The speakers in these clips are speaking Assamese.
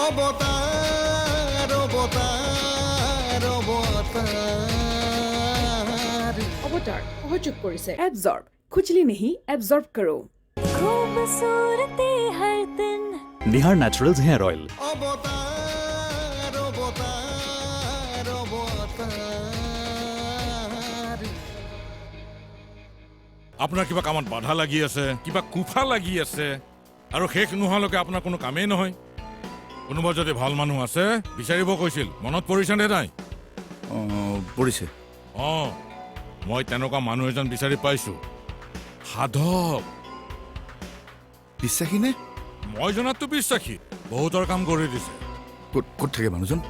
অবতাৰ অবতাৰ অবতাৰ अवतार सहयोग কৰিছে एब्जॉर्ब खुजली नहीं एब्जॉर्ब करो खूबसूरती हर दिन निहार नेचुरल्स हेयर ऑयल অবতার অবতার অবতার আপোনাৰ কিবা কামত বাধা লাগি আছে, কিবা কুফা লাগি আছে আৰু শেষ নোহোৱালৈকে আপোনাৰ কোনো কামেই নহয়। কোনোবা যদি ভাল মানুহ আছে বিচাৰিব কৈছিল, মনত পৰিছে নে নাই? পৰিছে। মই তেনেকুৱা মানুহ এজন বিচাৰি পাইছো, সাধক। বিশ্বাসী নে? মই জনাততো বিশ্বাসী, বহুতৰ কাম কৰি দিছে। ক'ত থাকে মানুহজন?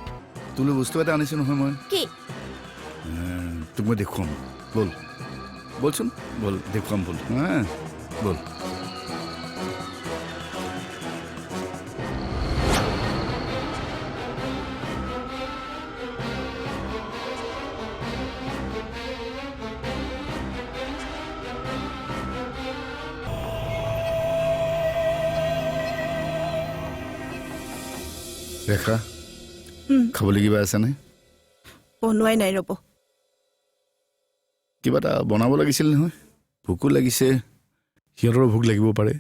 তোলৈ বস্তু এটা আনিছো নহয় মই। কি? তোক মই দেখুৱাম, ব'ল ব'লচোন, ব'ল দেখুৱাম, ব'ল ব'ল। ৰেখা, খাবলৈ কিবা আছেনে? বনোৱাই নাই ৰ'ব। কিবা এটা বনাব লাগিছিল নহয়, ভোকো লাগিছে, সিহঁতৰো ভোক লাগিব পাৰে।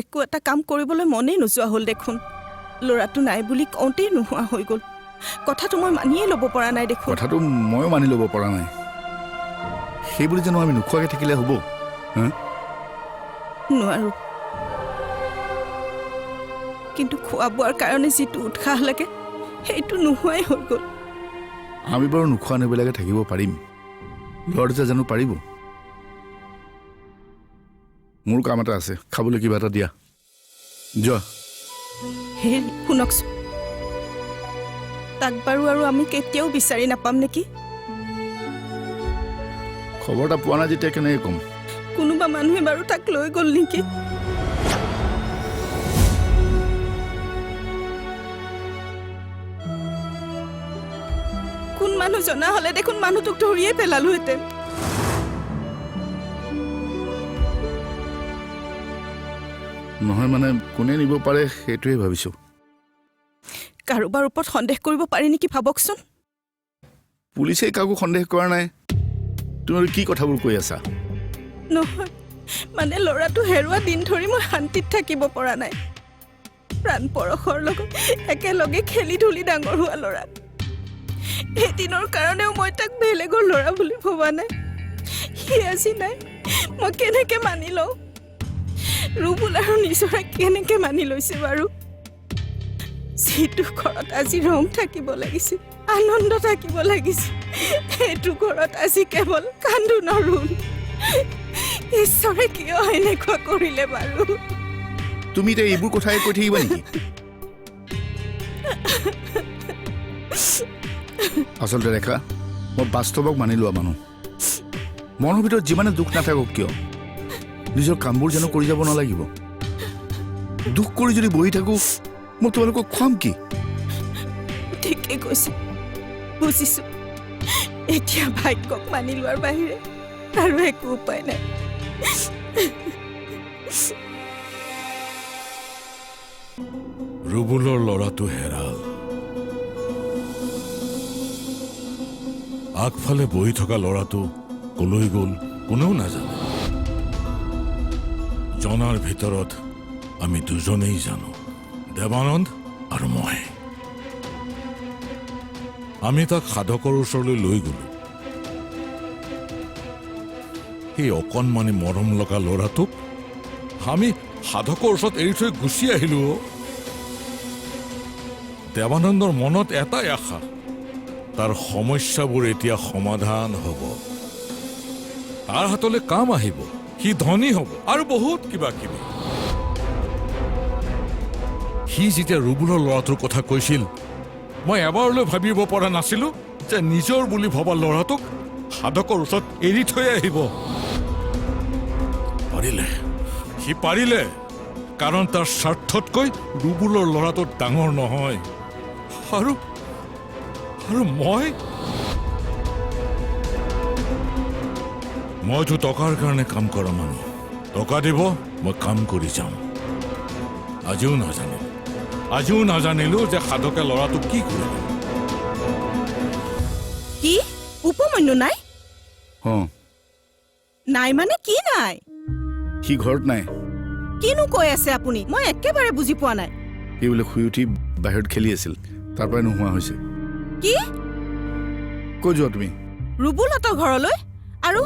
একো এটা কাম কৰিবলৈ মনেই নোযোৱা হ'ল দেখোন। ল'ৰাটো নাই বুলি কওঁতেই নোহোৱা হৈ গ'ল। কথাটো মই মানিয়ে ল'ব পৰা নাই দেখোন। কথাটো ময়ো মানি ল'ব পৰা নাই। সেইবুলি জানো আমি নোখোৱাকৈ থাকিলে হ'ব? নোৱাৰো, কিন্তু খোৱা বোৱাৰ কাৰণে যিটো উৎসাহ লাগে সেইটো নোহোৱাই হৈ গ'ল। আমি বাৰু নোখোৱা নেবেলাকে থাকিব পাৰিম, ল'ৰাটোৱে জানো পাৰিব? মোৰ কাম এটা আছে, খাবলৈ কিবা এটা দিয়া। যোৱা। হেৰি শুনকচোন, তাক বাৰু আৰু আমি কেতিয়াও বিচাৰি নাপাম নেকি? খবৰ এটা পোৱা নাই যেতিয়া কেনেকৈ ক'ম? কোনোবা মানুহে বাৰু তাক লৈ গ'ল নেকি? কোন মানুহ জনা হ'লে দেখোন মানুহটোক ধৰিয়ে পেলালোহেঁতেন। নহয় মানে কোনে নিব পাৰে সেইটোৱে ভাবিছোঁ। কাৰোবাৰ ওপৰত সন্দেহ কৰিব পাৰি নেকি ভাবকচোন। পুলিচে কাকো সন্দেহ কৰা নাই, তুমি কি কথাবোৰ কৈ আছা? নহয় মানে ল'ৰাটো হেৰুৱা দিন ধৰি মই শান্তিত থাকিব পৰা নাই। প্ৰাণ পৰশৰ লগত একেলগে খেলি ধূলি ডাঙৰ হোৱা ল'ৰা, এদিনৰ কাৰণেও মই তাক বেলেগৰ ল'ৰা বুলি ভবা নাই। সি আজি নাই, মই কেনেকে মানি লওঁ? ৰুবুল আৰু নিজৰা কেনেকে মানি লৈছে বাৰু? যিটো ঘৰত আজি ৰং থাকিব লাগিছিল, আনন্দ থাকিব লাগিছিল, সেইটো ঘৰত আজি কেৱল কান্দোনৰ ৰোল। ঈশ্বৰে কিয় এনেকুৱা কৰিলে বাৰু? তুমি এতিয়া এইবোৰ কথাই কৈ থাকিবা নেকি? আচলতে ৰেখা, মই বাস্তৱক মানি লোৱা মানুহ। মনৰ ভিতৰত যিমানে দুখ নাথাকক কিয় নিজৰ কামবোৰ জানো কৰি যাব নালাগিব? দুখ কৰি যদি বহি থাকোঁ মই তোমালোকক খুৱাম কি? ঠিকে কৈছে, বুজিছো। এতিয়া ভাগ্যক মানি লোৱাৰ বাহিৰে আৰু একো উপায় নাই। ৰুবুলৰ ল'ৰাটো হেৰাল। আগফালে বহি থকা ল'ৰাটো কলৈ গ'ল কোনেও নাজানে। জনাৰ ভিতৰত আমি দুজনেই জানো, দেৱানন্দ আৰু মই। আমি তাক সাধকৰ ওচৰলৈ লৈ গ'লো। সেই অকণমানি মৰম লগা ল'ৰাটোক আমি সাধকৰ ওচৰত এৰি থৈ গুচি আহিলো। দেৱানন্দৰ মনত এটাই আশা, তাৰ সমস্যাবোৰ এতিয়া সমাধান হ'ব, তাৰ হাতলৈ কাম আহিব, সি ধনী হ'ব আৰু বহুত কিবা কিবি। সি যেতিয়া ৰুবুলৰ ল'ৰাটোৰ কথা কৈছিল, মই এবাৰলৈ ভাবিব পৰা নাছিলো যে নিজৰ বুলি ভবা ল'ৰাটোক সাধকৰ ওচৰত এৰি থৈ আহিব। পাৰিলে, সি পাৰিলে, কাৰণ তাৰ স্বাৰ্থতকৈ ৰুবুলৰ ল'ৰাটো ডাঙৰ নহয়। আৰু মইতো টকাৰ কাৰণে কাম কৰা মানুহ। টকা দিব, মই কাম কৰি যাম। আজিও নাজানো আজিও নাজানিলো যে সাধকে ল'ৰাটো কি কৰিলে। কি উপমন্যু নাই? অঁ নাই মানে কি নাই? সি ঘৰত নাই। কিনো কৈ আছে আপুনি? মই একেবাৰে বুজি পোৱা নাই। সি বোলে শুই উঠি বাহিৰত খেলি আছিল, তাৰ পৰাই নোহোৱা হৈছে। কি কৈ যোৱা তুমি? ৰুবুলহঁতৰ ঘৰলৈ? আৰু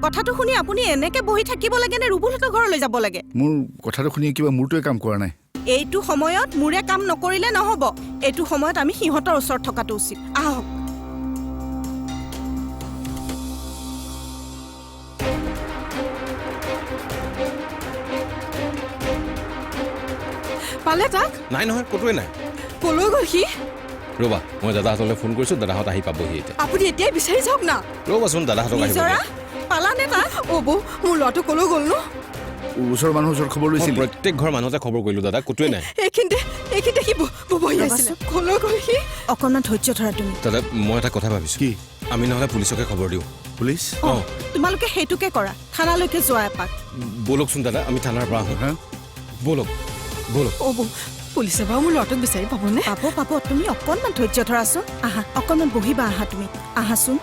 কথাটো শুনি আপুনি এনেকে বহি থাকিব লাগে নে ৰুবুলহঁতৰ ঘৰলৈ যাব লাগে? মোৰ কথাটো শুনি কিবা মূৰটোৱে কাম কৰা নাই। এইটো সময়ত মোৰে কাম নকৰিলে নহ'ব। এইটো সময়ত আমি সিহঁতৰ ওচৰত থকাটো উচিত। আহক। পালে তাক? নাই নহয়, ক'তোৱে নাই। কলৈ গ'ল সি? ৰ'বা, মই দাদাহঁতলৈ ফোন কৰিছোঁ, দাদাহঁত আহি পাবহি এতিয়া। আপুনি এতিয়াই বিচাৰি যাওক না। ৰ'বাচোন, দাদাহঁতক আহিব নিজৰা পালানে তাক? অ' বৌ, মোৰ ল'ৰাটো কলৈ গ'ল ন? ওচৰৰ মানুহৰ ওচৰত খবৰ লৈছিল। প্ৰত্যেক ঘৰ মানুহতে খবৰ কৰিলোঁ দাদা, ক'তোৱে নাই। এইখিনিতে সি বহি আছিলে। কলৈ গ'ল সি? অকণমান ধৈৰ্য ধৰা তুমি। দাদা, মই এটা কথা ভাবিছোঁ। কি? আমি নহ'লে পুলিচকে খবৰ দিওঁ। পুলিচ? অঁ তোমালোকে সেইটোকে কৰা। থানালৈকে যোৱা এপাক। ব'লকচোন দাদা, আমি থানাৰ পৰা আহোঁ। হা? ব'লক ব'লক। অ' বৌ, পুলিচে বাৰু মোৰ ল'ৰাটোক বিচাৰি পাবনে? পাব। তুমি অকণমান ধৈৰ্য ধৰাচোন। আহা, অকণমান বহিবা। আহা তুমি, আহাচোন,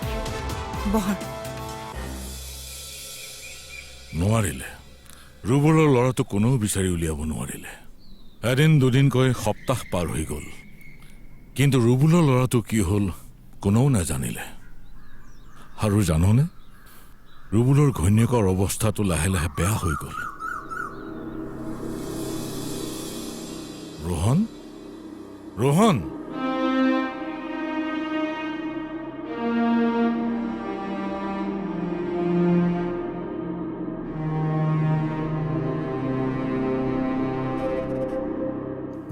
বহা। নোৱাৰিলে। ৰুবুলৰ ল'ৰাটো কোনেও বিচাৰি উলিয়াব নোৱাৰিলে। এদিন দুদিনকৈ সপ্তাহ পাৰ হৈ গ'ল, কিন্তু ৰুবুলৰ ল'ৰাটো কি হ'ল কোনেও নাজানিলে। আৰু জাননে, ৰুবুলৰ ঘৈণীয়েকৰ অৱস্থাটো লাহে লাহে বেয়া হৈ গ'ল। ৰোহন, ৰোহন,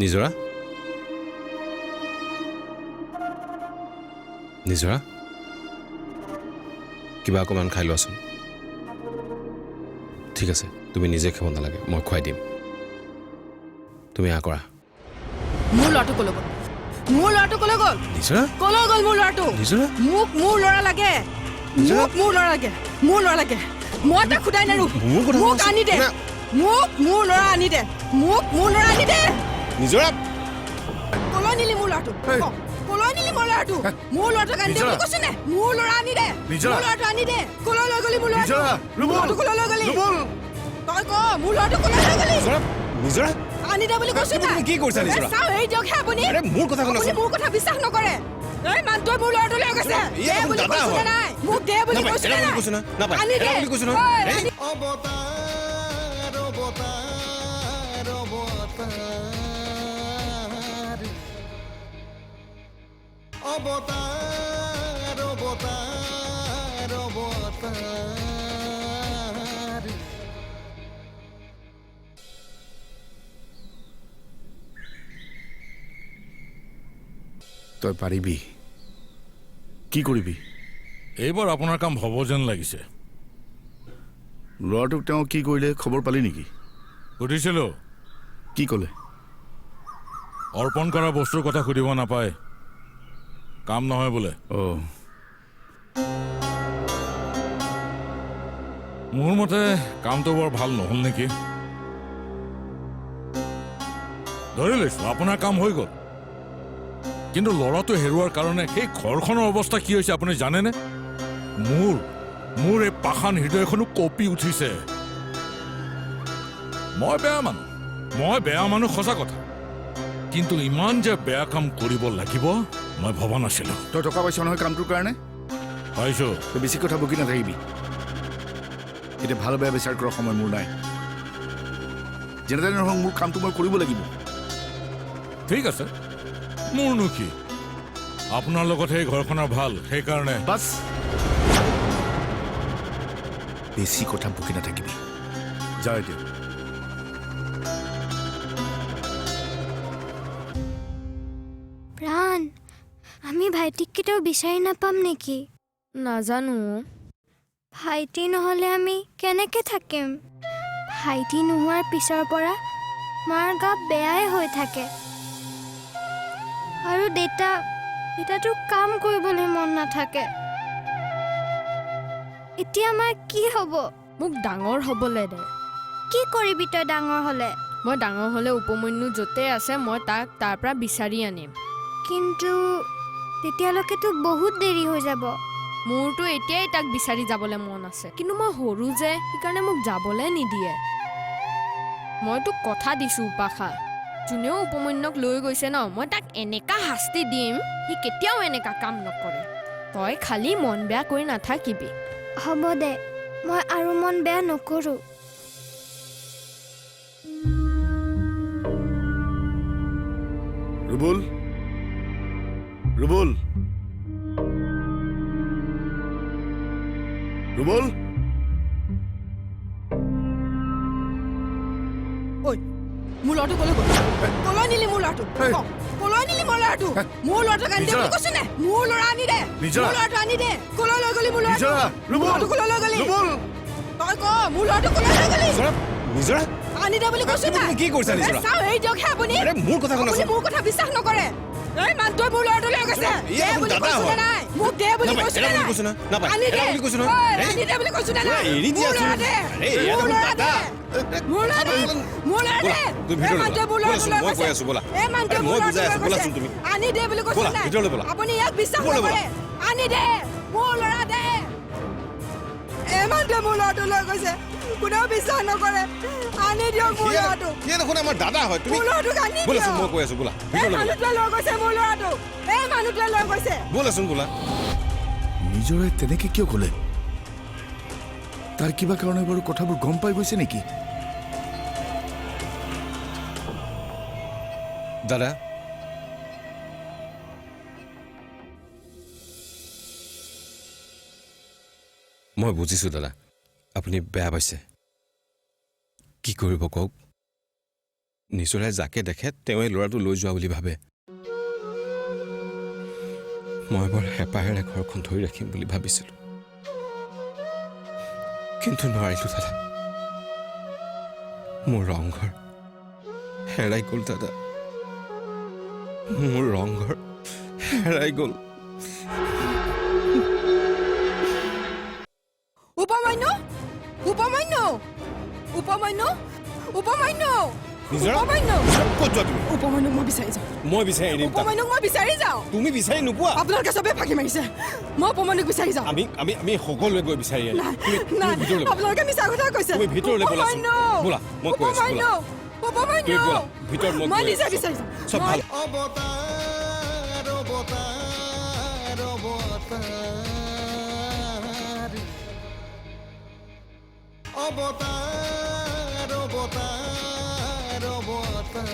নিজৰা, নিজৰা, কিবা অকণমান খাই লোৱাচোন। ঠিক আছে, তুমি নিজে খাব নালাগে, মই খুৱাই দিম। তুমি আহ কৰা। মোৰ ল'ৰাটো কলৈ গ'ল? মোৰ ল'ৰাটো কলৈ গ'ল? নিজৰা, কলৈ গ'ল মোৰ ল'ৰাটো? নিজৰা, মোক মোৰ ল'ৰা লাগে। মোক মোৰ ল'ৰা লাগে। মোৰ ল'ৰা লাগে। মই তাক খুদাই নেৰো। মোৰ কথা মোক আনি দে। শুনা। মোক মোৰ ল'ৰা আনি দে। মোক মোৰ ল'ৰা আনি দে। নিজৰা, কলৈ নিলি মোৰ ল'ৰাটো? কলৈ নিলি মোৰ ল'ৰাটো? মোৰ ল'ৰাটোক আনি দে বুলি কৈছো নে? মোৰ ল'ৰা আনি দে। মোৰ ল'ৰাটো আনি দে। কলৈ লৈ গলি মোৰ ল'ৰাটো? মোৰ ল'ৰাটো কলৈ লৈ গলি? তই ক, মোৰ ল'ৰাটো কলৈ লৈ গলি? নিজৰা, নিজৰা, আনি দে বুলি কৈছো তুমি কি কৰিছা, নিজৰা? চাও এই দিয়কহে আপুনি। আৰে মোৰ কথা শুনাচোন। আপুনি মোৰ কথা বিশ্বাস নকৰে। এই মানুহটোৱে মোৰ ল'ৰাটো লৈ গৈছে। ইয়ে দে বুলি দাদা কৈছো হয়। নে নাই? মোক দে বুলি নাপায়, কৈছো এৰা নে বুলি নাই? কৈছো না, নাপায়, আনি এৰা দে। বুলি কৈছো না। ঐ, এই, আনি- অৱতাৰ অৱতাৰ অৱতাৰ অৱতাৰ অৱতাৰ অৱতাৰ। তই পাৰিবি। কি কৰিবি? এইবাৰ আপোনাৰ কাম হ'ব যেন লাগিছে। ল'ৰাটোক তেওঁ কি কৰিলে খবৰ পালি নেকি? সুধিছিলোঁ, কি ক'লে? অৰ্পণ কৰা বস্তুৰ কথা সুধিব নাপায়, কাম নহয় বোলে। অঁ মোৰ মতে কামটো বৰ ভাল নহ'ল নেকি? ধৰি লৈছোঁ আপোনাৰ কাম হৈ গ'ল, কিন্তু ল'ৰাটো হেৰুৱাৰ কাৰণে সেই ঘৰখনৰ অৱস্থা কি হৈছে আপুনি জানেনে? মোৰ এই পাষাণ হৃদয়খনো কঁপি উঠিছে। মই বেয়া মানুহ সঁচা কথা, কিন্তু ইমান যে বেয়া কাম কৰিব লাগিব মই ভবা নাছিলো। তই টকা পাইছ নহয় কামটোৰ কাৰণে? পাইছো। তই বেছি কথা বকি নাথাকিবি। এতিয়া ভাল বেয়া বিচাৰ কৰাৰ সময় মোৰ নাই। যেনে তেনে নহওক মোৰ কামটো মই কৰিব লাগিব। ঠিক আছে, মোৰনো কি, আপোনাৰ লগত সেই ঘৰখনৰ ভাল, সেইকাৰণে। বাছ, বেছি কথা বকি নাথাকিবি। যা এতিয়া। প্ৰাণ, আমি ভাইটিক কেতিয়াও বিচাৰি নাপাম নেকি? নাজানো। ভাইটি নহ'লে আমি কেনেকে থাকিম? ভাইটি নোহোৱাৰ পিছৰ পৰা মাৰ গা বেয়াই হৈ থাকে। আৰু দেউতাতো কাম কৰিবলৈ মন নাথাকে। এতিয়া আমাৰ কি হ'ব? মোক ডাঙৰ হ'বলৈ দে। কি কৰিবি তই ডাঙৰ হ'লে? মই ডাঙৰ হ'লে উপমন্যু য'তে আছে মই তাক তাৰ পৰা বিচাৰি আনিম। কিন্তু তেতিয়ালৈকেতো বহুত দেৰি হৈ যাব। মোৰতো এতিয়াই তাক বিচাৰি যাবলৈ মন আছে, কিন্তু মই সৰু যে সেইকাৰণে মোক যাবলৈ নিদিয়ে। মই তোক কথা দিছোঁ উপাসা, যোনেও উপমন্যুক লৈ গৈছে ন, মই তাক এনেকা শাস্তি দিম সি কেতিয়াও এনেকা কাম নকৰে। তই খালি মন বেয়া কৰি নাথাকিবি। হ'ব দে, মই আৰু মন বেয়া নকৰোঁ। ৰুবুল, ৰুবুল, ৰুবুল। ঐ মোৰ ল'ৰাটো ক'লৈ গ'ল? ক'লৈ নিলি মোৰ ল'ৰাটো? ক'লৈ নিলি মোৰ ল'ৰাটো? মোৰ ল'ৰাটোক আনি দে বুলি কৈছো নে? মোৰ ল'ৰা আনি দে, মোৰ ল'ৰাটো আনি দে। ক'লৈ লৈ গ'লি মোৰ ল'ৰাটো? ল'ৰাটো ক'লৈ লৈ গ'লি? তই ক মোৰ ল'ৰাটো ক'লৈ লৈ গ'লি? নিজৰা আনি দে বুলি কৈছো না। কি কৰিছা নিজৰা? চাও এই দিয়কহে আপুনি। মোৰ কথা শুনা। আপুনি মোৰ কথা বিশ্বাস নকৰে। এই মানুহটোৱে মোৰ ল'ৰাটো লৈ গৈছে। দে বুলি কৈছো নে নাই? মোক দে বুলি কৈছো নে নাই? আনি দে বুলি কৈছো নহয়। আনি দে বুলি কৈছো নে নাই? এৰি দিয়া মোৰ ল'ৰা দে। মোৰ ল'ৰা দে। মোৰ ল'ৰা দে। মোৰ ল'ৰা দে। এই মানুহটোৱে মোৰ ল'ৰাটো লৈ গৈছে। এই মানুহটোৱে মোৰ ল'ৰাটো লৈ গৈছে। আনি দে বুলি কৈছো নাই? আপুনি ইয়াক বিশ্বাস নকৰে। আনি দে। মোৰ ল'ৰা দে। এই মানুহটোৱে মোৰ ল'ৰাটো লৈ গৈছে। কোনেও বিশ্বাস নকৰে। আনি দিয়ক মোৰ ল'ৰাটো। দেখোন আমাৰ দাদা হয়। মোৰ ল'ৰাটোক আনি দিয়ক। মই কৈ আছো বোলা। এই মানুহটোৱে লৈ গৈছে মোৰ ল'ৰাটো। এই মানুহটোৱে লৈ গৈছে। বোলাচোন বোলা। নিজৰে তেনেকে কিয় ক'লে? তাৰ কিবা কাৰণে বাৰু কথাবোৰ গম পাই গৈছে নেকি? দাদা, মই বুজিছোঁ দাদা, আপুনি বেয়া পাইছে। কি কৰিব কওক? নিজৰে যাকে দেখে তেওঁৱে ল'ৰাটো লৈ যোৱা বুলি ভাবে। মই বৰ হেঁপাহেৰে ঘৰখন ধৰি ৰাখিম বুলি ভাবিছিলোঁ, কিন্তু নোৱাৰিলোঁ দাদা। মোৰ ৰংঘৰ হেৰাই গ'ল দাদা। মোৰ ৰংঘৰ হেৰাই গ'ল। উপমান্য, উপমান্য, উপমান্য, উপমান্য, উপমান্য, ক'ত যোৱা তুমি? উপমান্যক মই বিচাৰি যাওঁ। মই বিচাৰি আনিম। উপমান্যক মই বিচাৰি যাওঁ। তুমি বিচাৰি নোপোৱা। আপোনালোকে চবে ফাঁকি মাৰিছে। মই উপমান্যক বিচাৰি যাওঁ। আমি সকলোৱে গৈ বিচাৰি আনিম। নাই, আপোনালোকে মিছা কথা কৈছে। তুমি ভিতৰলৈ ব'লাচোন। ব'লা, মই কৈ আছোঁ ব'লা। উপমান্য, তুমি ব'লা, ভিতৰত মই মই গৈ নিজে আছোঁ। বিচাৰি যাওঁ। চব ভাল। অৱতাৰ অৱতাৰ অৱতাৰ অৱতাৰ অৱতাৰ অৱতাৰ।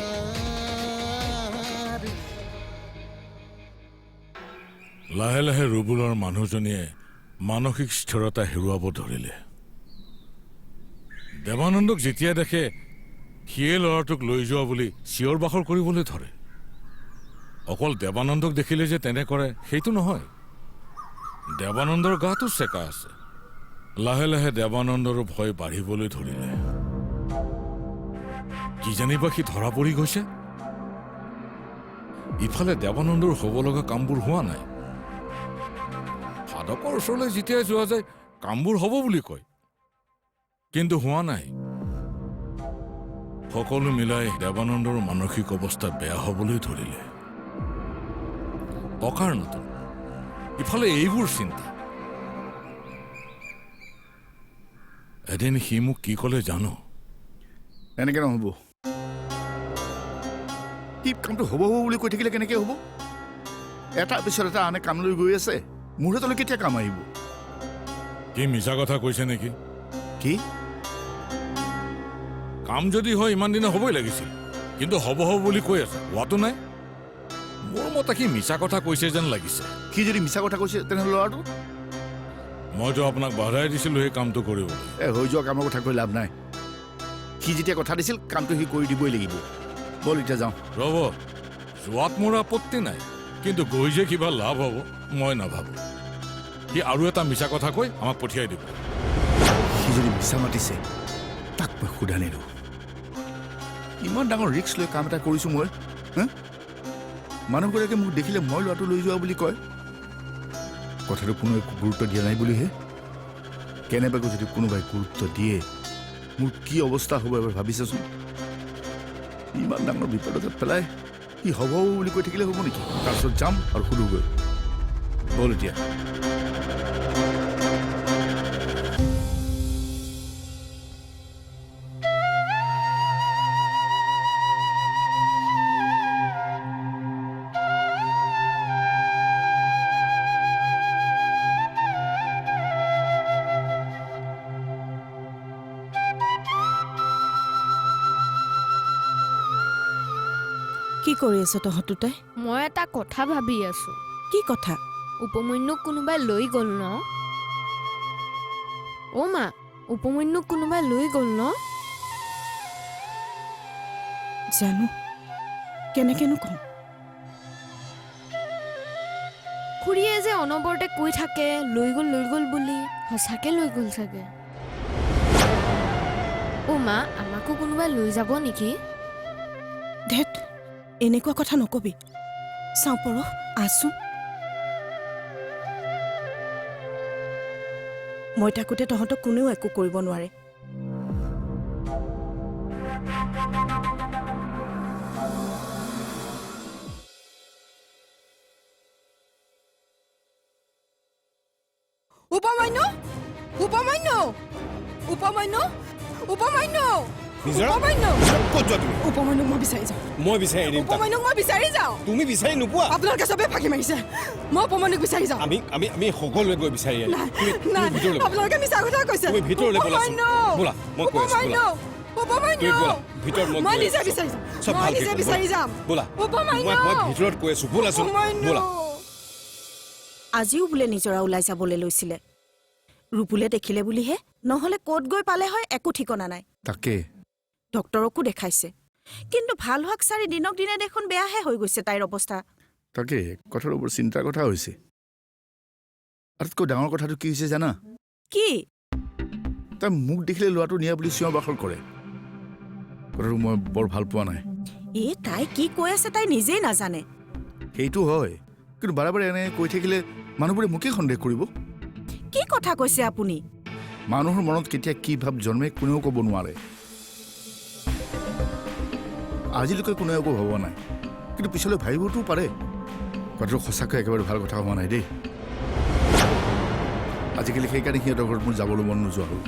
লাহে লাহে ৰুবুলৰ মানুহজনীয়ে মানসিক স্থিৰতা হেৰুৱাব ধৰিলে। দেৱানন্দক যেতিয়া দেখে সিয়ে ল'ৰাটোক লৈ যোৱা বুলি চিঞৰ বাখৰ কৰিবলৈ ধৰে। অকল দেৱানন্দক দেখিলে যে তেনে কৰে সেইটো নহয়, দেৱানন্দৰ গাতো চেকা আছে। লাহে লাহে দেৱানন্দৰো ভয় বাঢ়িবলৈ ধৰিলে। কি জানিবা সি ধৰা পৰি গৈছে। ইফালে দেৱানন্দৰ হ'ব লগা কামবোৰ হোৱা নাই। সাধকৰ ওচৰলৈ যেতিয়াই যোৱা যায় কামবোৰ হ'ব বুলি কয়, কিন্তু হোৱা নাই। সকলো মিলাই দেৱানন্দৰ মানসিক অৱস্থা বেয়া হ'বলৈ ধৰিলে। টকাৰ নতুন, ইফালে এইবোৰ চিন্তা। এদিন সি মোক কি ক'লে জানো? এনেকে নহ'ব। সি কামটো হ'ব হ'ব বুলি কৈ থাকিলে কেনেকে হ'ব? এটাৰ পিছত এটা আনে কাম লৈ গৈ আছে। মোৰ হাতলৈ কেতিয়া কাম আহিব? কি মিছা কথা কৈছে নেকি? কি? কাম যদি হয় ইমান দিনে হ'বই লাগিছিল, কিন্তু হ'ব হ'ব বুলি কৈ আছে, হোৱাটো নাই। মোৰ মতে সি মিছা কথা কৈছে যেন লাগিছে। সি যদি মিছা কথা কৈছে তেনেহ'লে ল'ৰাটো মইতো আপোনাক বাধাই দিছিলোঁ সেই কামটো কৰিবলৈ। হৈ যোৱা কামৰ কথা কৈ লাভ নাই। সি যেতিয়া কথা দিছিল কামটো সি কৰি দিবই লাগিব। ব'ল এতিয়া যাওঁ। ৰ'ব, যোৱাত মোৰ আপত্তি নাই, কিন্তু গৈ যে কিবা লাভ হ'ব মই নাভাবোঁ। সি আৰু এটা মিছা কথা কৈ আমাক পঠিয়াই দিব। সি যদি মিছা মাতিছে তাক মই সোধা নিদিওঁ। ইমান ডাঙৰ ৰিস্ক লৈ কাম এটা কৰিছোঁ মই। মানুহগৰাকীয়ে মোক দেখিলে মই ল'ৰাটো লৈ যোৱা বুলি কয়। কথাটো কোনো একো গুৰুত্ব দিয়া নাই বুলিহে। কেনেবাকৈ যদি কোনোবাই গুৰুত্ব দিয়ে মোৰ কি অৱস্থা হ'ব এবাৰ ভাবিছাচোন। ইমান ডাঙৰ বিপদত পেলাই কি হ'ব বুলি কৈ থাকিলে হ'ব নেকি? তাৰপিছত যাম আৰু সুধোগৈ। ব'ল এতিয়া। কি কৰি আছ তহঁত দুটাই? মই এটা কথা ভাবি আছো। কি কথা? উপমন্যুক কোনোবাই লৈ গ'ল ন? অ' মা, উপমন্যুক কোনোবাই লৈ গ'ল ন? জানো, কেনেকেনো কম? খুৰীয়ে যে অনবৰতে কৈ থাকে লৈ গ'ল বুলি, সঁচাকে লৈ গ'ল চাগে। অ' মা, আমাকো কোনোবাই লৈ যাব নেকি? ধেত, এনেকুৱা কথা নকবি। চাওঁ পৰ, আছোন। মই থাকোঁতে তহঁতক কোনেও একো কৰিব নোৱাৰে। উপমান্য, উপমান্য, উপমান্য, উপমান্য, উপমান্য, ক'ত যোৱা তুমি? উপমান্যক মই বিচাৰি যাওঁ। মই বিচাৰি এৰিম তাক। উপমান্যক মই বিচাৰি যাওঁ। তুমি বিচাৰি নোপোৱা? আপোনালোকে চবে ফাঁকি মাৰিছে। মই উপমান্যক বিচাৰি যাওঁ। আমি সকলোৱে গৈ বিচাৰি আহিম। নাই, আপোনালোকে মিছা কথা কৈছে। তুমি ভিতৰলৈ ব'লাচোন। ব'লা, মই কৈ আছো, ব'লা। উপমান্য, তুমি ব'লা, ভিতৰত মই মই গৈ নিজে আছো। বিচাৰি যাম। চব মই ভালকে নিজে কৰিম, বিচাৰি যাম। ব'লা। উপমান্য, মই ভিতৰত কৈ আছো, ব'লাচোন। ব'লা। আজিও বোলে নিজৰা ওলাই যাবলৈ লৈছিলে। ৰূপুলে দেখিলে বুলিহে, নহ'লে ক'ত গৈ পালে হয় একো ঠিকনা নাই। তাকে ডক্তৰকো দেখাইছে, কিন্তু ভাল হোৱাক চাৰি দিনক দিনে দেখোন বেয়াহে হৈ গৈছে তাইৰ অৱস্থা। তাকে কথাটো বৰ চিন্তাৰ কথা হৈছে। আটাইতকৈ ডাঙৰ কথাটো কি হৈছে জানা? কি? তাই মোক দেখিলে ল'ৰাটো নিয়া বুলি চিঞৰ বাখৰ কৰে। কথাটো মই বৰ ভাল পোৱা নাই। তাই কি কৈ আছে তাই নিজেই নাজানে। সেইটো হয়, কিন্তু বাৰে বাৰে এনে কৈ থাকিলে মানুহবোৰে মোকেই সন্দেহ কৰিব। কি কথা কৈছে আপুনি? মানুহৰ মনত কেতিয়া কি ভাৱ জন্মে কোনেও ক'ব নোৱাৰে। আজিলৈকে কোনেও একো ভবা নাই, কিন্তু পিছলৈ ভাবিবতো পাৰে। কথাটো সঁচাকৈ একেবাৰে ভাল কথা হোৱা নাই দেই। আজিকালি সেইকাৰণে সিহঁতৰ ঘৰত মোৰ যাবলৈ মন নোযোৱা হ'ল।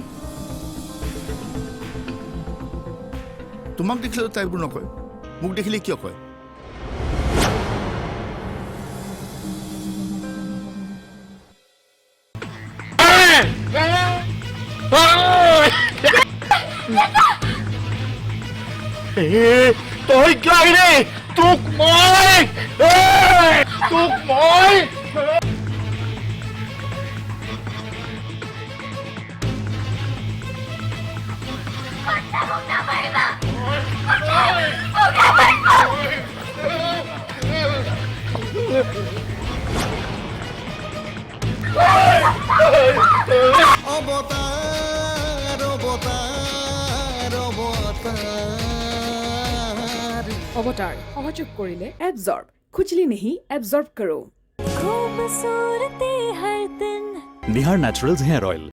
তোমাক দেখিলে তাই এইবোৰ নকয়, মোক দেখিলে কিয় কয়? তই কিয় আহিলি? তোক মই অৱতাৰ, অৱতাৰ, অৱতাৰ। অৱতাৰ সহযোগ কৰিলে এবজৰ্ব, খুজলি নেহি এবজৰ্ব কৰো। खूबसूरती हर दिन निहार नेचुरल्स हेयर ऑयल।